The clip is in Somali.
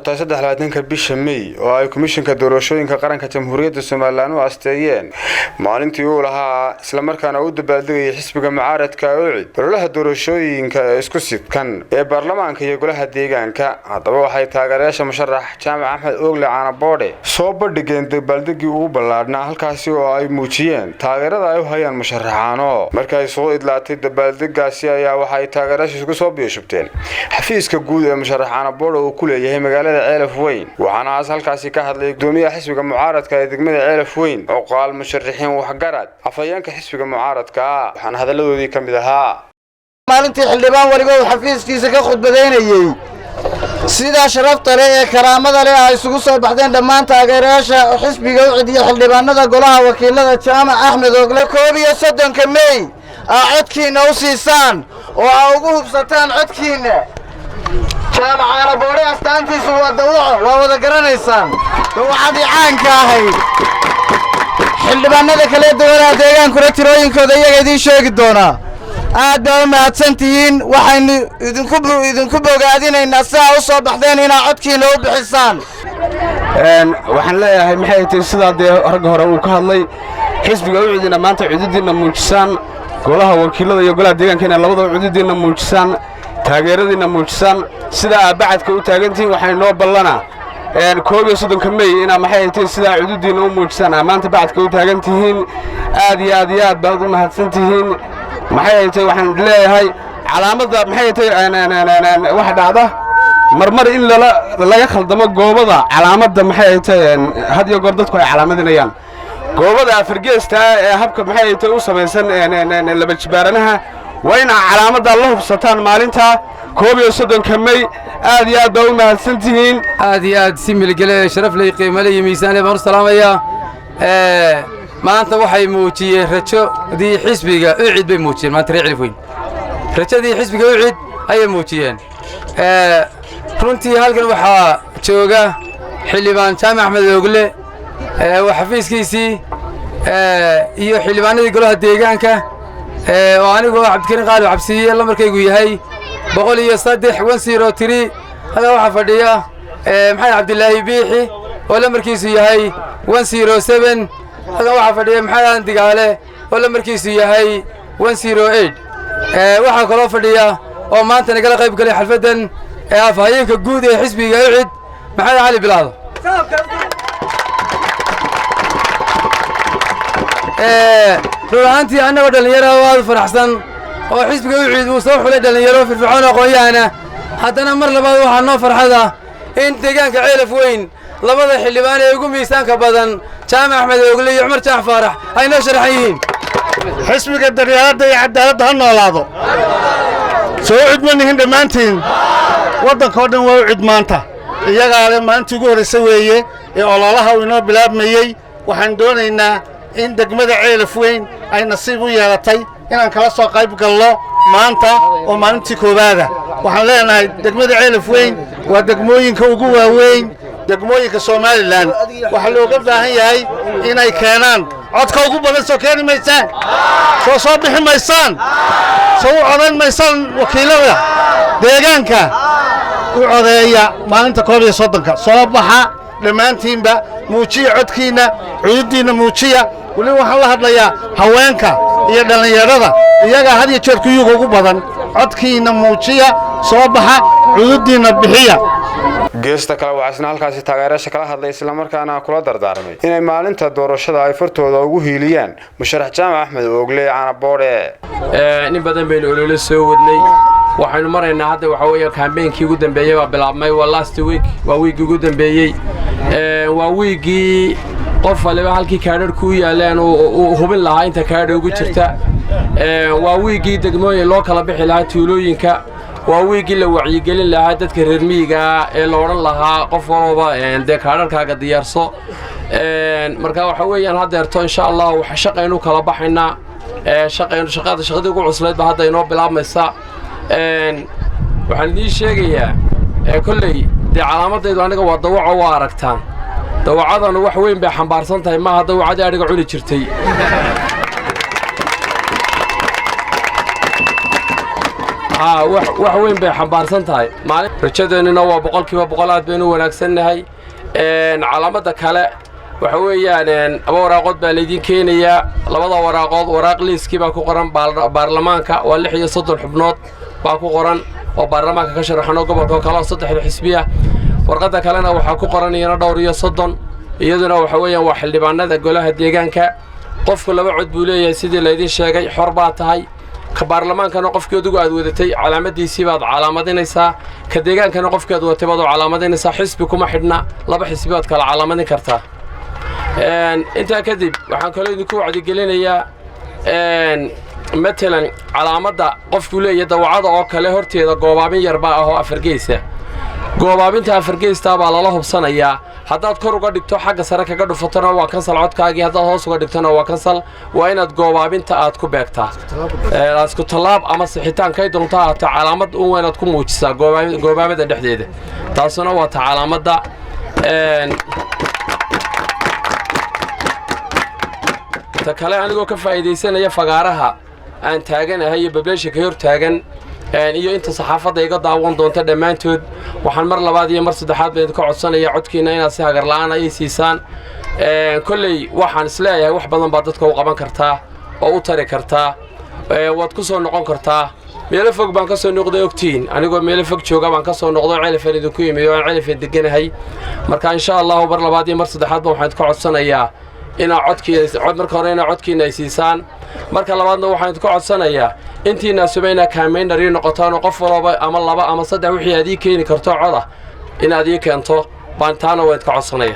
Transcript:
tahay 23 bisha May oo ay komishanka doorashooyinka qaranka Jamhuuriyadda Soomaaliland u asteeyeen maalintii uu lahaa isla markaana uu dabaaldegay xisbiga mucaaradka UCID ololaha doorashooyinka isku sidkan ee baarlamaanka iyo golaha deegaanka. Haddaba waxay taageerayaasha musharax Jaamac Axmed Oogle Caanaboodhe soo bandhigeen dabaaldegii ugu ballaadhnaa halkaasi oo ay muujiyeen taageerada ay u hayaan musharaxaano. Markay soo idlaatay dabaaldegaasi ayaa waxay taageerayaashu isku soo biishubteen xafiiska guud ee musharax Caanaboodhe oo ku leeyahay magaalada Ceelaf Weyn. waxaana halkaasi ka hadlay gudoomiyaha xisbiga mucaaradka ee degmada Ceelaf Weyn oo qaal musharaxiin waxgarad afayeenka xisbiga mucaaradka waxaan hadaladoodii ka mid ahaa maalintii xildhibaan waliba xafiiskiisa ka khudbadeynayay sida sharafta leh ee karaamada leh ay isugu soo baxdeen dhammaan taageerayaasha xisbiga UCID iyo xildhibaanada golaha wakiilada Jaamac Axmed Oogle 31 May codkiina u siisaan oo ay ugu hubsataan codkiina. Jaamac Caanaboodhe astaantiisu waa dawaco waa wada garanaysaan dawacadii caanka ahayd. xildhibaanada kale dowladda deegaankuna tirooyinkooda iyaga idin sheegi doona. aad baa mahadsantihiin waxaynu idinku bogaadinaynaa si aad u soo baxdeen inaad codkiina u bixisaan. waxaan leeyahay maxay tahay sida rag hore uu ka hadlay xisbiga UCIDna maanta cududiina muujisaan golaha wakiilada iyo golaha deegaanka labadaba cududiina muujisaan taageeradiina muujisaan sida aabacadka u taagantiin waxay noo ballanaa 31 May ina maxay tahay sida cududiina u muujisaan maanta bacadka u taagantihiin aad iyo aad baad u mahadsantihiin. maxay tahay waxaan leeyahay calaamada maxay tahay wax dhacda marmar in laga khaldamo goobada calaamada maxay tahay had iyo goor dadku ay calaamadinayaan goobada Afrigeesta ee habka maxay tahay u sameeysan laba jibaaranaha wayna calaamada la hubsataan maalinta 31 May aad iyo aad baa u mahadsantihiin. aad iyo aad si milgale sharaf leh qiimo leh miisaan baan salaamaya maanta waxay muujiyeen rajadii xisbiga UCID bay muujiyeen maanta Ceelaf Weyn rajadii xisbiga UCID ayay muujiyeen. runtii halkan waxaa jooga xildhibaan Jaamac Axmed Oogle oo xafiiskiisii iyo xildhibaanadii golaha deegaanka oo anigu Cabdikariin Qaali Cabsiye la markaygu yahay 103 hada waxa fadhiya maxay Cabdilaahi Biixi oo la markiisu yahay 107 hada waxa fadhiya maxay Digaale oo la markiisu yahay 108 waxa kale fadhiya oo maanta nagala qayb galay xalfadan afhayeenka guud ee xisbiga UCID maxay Ali Bilaado. runtii annaga dhalinyaro aad faraxsan oo xisbiga UCID uu soo xulay dhalinyaro firfircoon aqoon-yahana haddana mar labaad waxaa noo farxada in deegaanka Ceelaf Weyn labada xildhibaan ee ugu miisaanka badan Jaamac Axmed Oogle iyo Cumar Jaac Faarax ay noo sharaxan yihiin. xisbiga daryeelada iyo cadaaladda ha noolaado. soo UCID ma nihin dhammaantiin waddanka oo dhan waa UCID maanta iyagaa leh maalintii ugu horreysay weeye ee ololaha uu inoo bilaabmayey. waxaan doonaynaa in degmada Ceelaf Weyn ay nasiib u yeelatay inaan kala soo qayb galno maanta oo maalintii koowaada. waxaan leenahay degmada Ceelaf Weyn waa degmooyinka ugu waaweyn degmooyinka Soomaaliland. waxa looga baahan yahay inay keenaan codka ugu badan soo keeni maysaan soo bixi maysaan soo codan maysaan wakiilada deegaanka u codeeya maalinta 31 soo baxa dhammaantiinba muujiya codkiina cududiina muujiya. wali waxaan la hadlayaa haweenka iyo dhalinyarada iyaga had iyo jeer kuyuga ugu badan codkiina muujiya soo baxa cududiina bixiya. geesta kale waxaasna halkaasi taageerayaasha kala hadlay isla markaana kula dardaarmay inay maalinta doorashada ay fartooda ugu hiiliyaan musharax Jaamac Axmed Oogle Caanaboodhe. nin badan baynu olole soo wadnay waxaanu maraynaa hadda waxa weeye campaign-kii ugu dambeeyay waa bilaabmay waa last week waa week ugu dambeeyay waa weekii qof waliba halkii kaadhadhku yaaleen oo hubin lahaa inta kaadhadh ugu jirta waa weekii degmooyin loo kala bixi lahaa tuulooyinka waa weekii la wacyigelin lahaa dadka reer miyiga ee la oran lahaa qof walba de kaadhadhkaaga diyaarso marka waxa weeyaan haddeerto insha Allah waxa shaqaynu kala baxaynaa shaqadii ugu cuslayd ba hadda inoo bilaabmaysa. waxaan idin sheegayaa kolley de calaamadaydu aniga waa dawaco waa aragtaan dawacadana wax weyn bay xambaarsan tahay maaha dawacadii adhiga cuni jirtay. wax weyn bay xambaarsan tahay maalin rajadeennuna waa boqolkiiba boqol aad baynu wanaagsannahay calaamadda kale waxa weeyaan aba waraaqood baa laydin keenayaa labada waraaqood waraaq liiskii baa ku qoran baarlamaanka waa 36 xubnood baa ku qoran oo baarlamaanka ka sharaxan oo gobolka kale 3 xisbiya warqadda kalena waxaa ku qoran iyana dhowr iyo 30 iyaduna waxa weeyaan waa xildhibaanada golaha deegaanka qofku laba cod buu leeyahay sidii laydin sheegay xor baa tahay ka baarlamaankana qofkii adigu aad wadatay calaamadiisii baad calaamadinaysaa ka deegaankana qofkii aad wadatay baad calaamadinaysaa xisbi kuma xidhna laba xisbi baad kala calaamadin kartaa intaa kadib waxaan kaloo idinku wacdigelinayaa matalan calaamadda qofku leeyahay dawacada oo kale horteeda goobaabin yarbaa ah oo afargeysa goobaabinta afargeysta baa lala hubsanayaa haddaad kor uga dhigto xagga sare kaga dhufatona waa kansal codkaagii haddaad hoos uga dhigtona waa kansal waa inaad goobaabinta aad ku beegtaa isku tallaab ama sixitaankay doonto ahaato calaamad waa inaad ku muujisaa goobaamada dhexdeeda taasuna waa ta calaamadda ta kale anigoo ka faa'iidaysanaya fagaaraha aan taaganahay iyo bableeshinka hor taagan iyo inta saxaafadda iga daawan doonta dhammaantood waxaan mar labaad iyo mar saddexaad baan idinka codsanayaa codkiina inaad si hagar la'aan ay siisaan kolley waxaan isleeyahay wax badan baa dadka u qaban kartaa oo u tari kartaa waad ku soo noqon kartaa meelo fog baan ka soo noqday ogtiin anigoo meelo fog jooga baan ka soo noqdo celifan idinku yimid oo aan celifan deganahay marka insha allahu mar labaad iyo mar saddexaad waxaan idinka codsanayaa inaa marka hore inaa codkiina ay siisaan marka labaadna waxaan idinku codsanayaa intiina subayna kaameynar ii noqotaan oo qof walba ama laba ama saddex wixii aad ii keeni karto coda inaad ii keento baan taana waan idinka codsanaya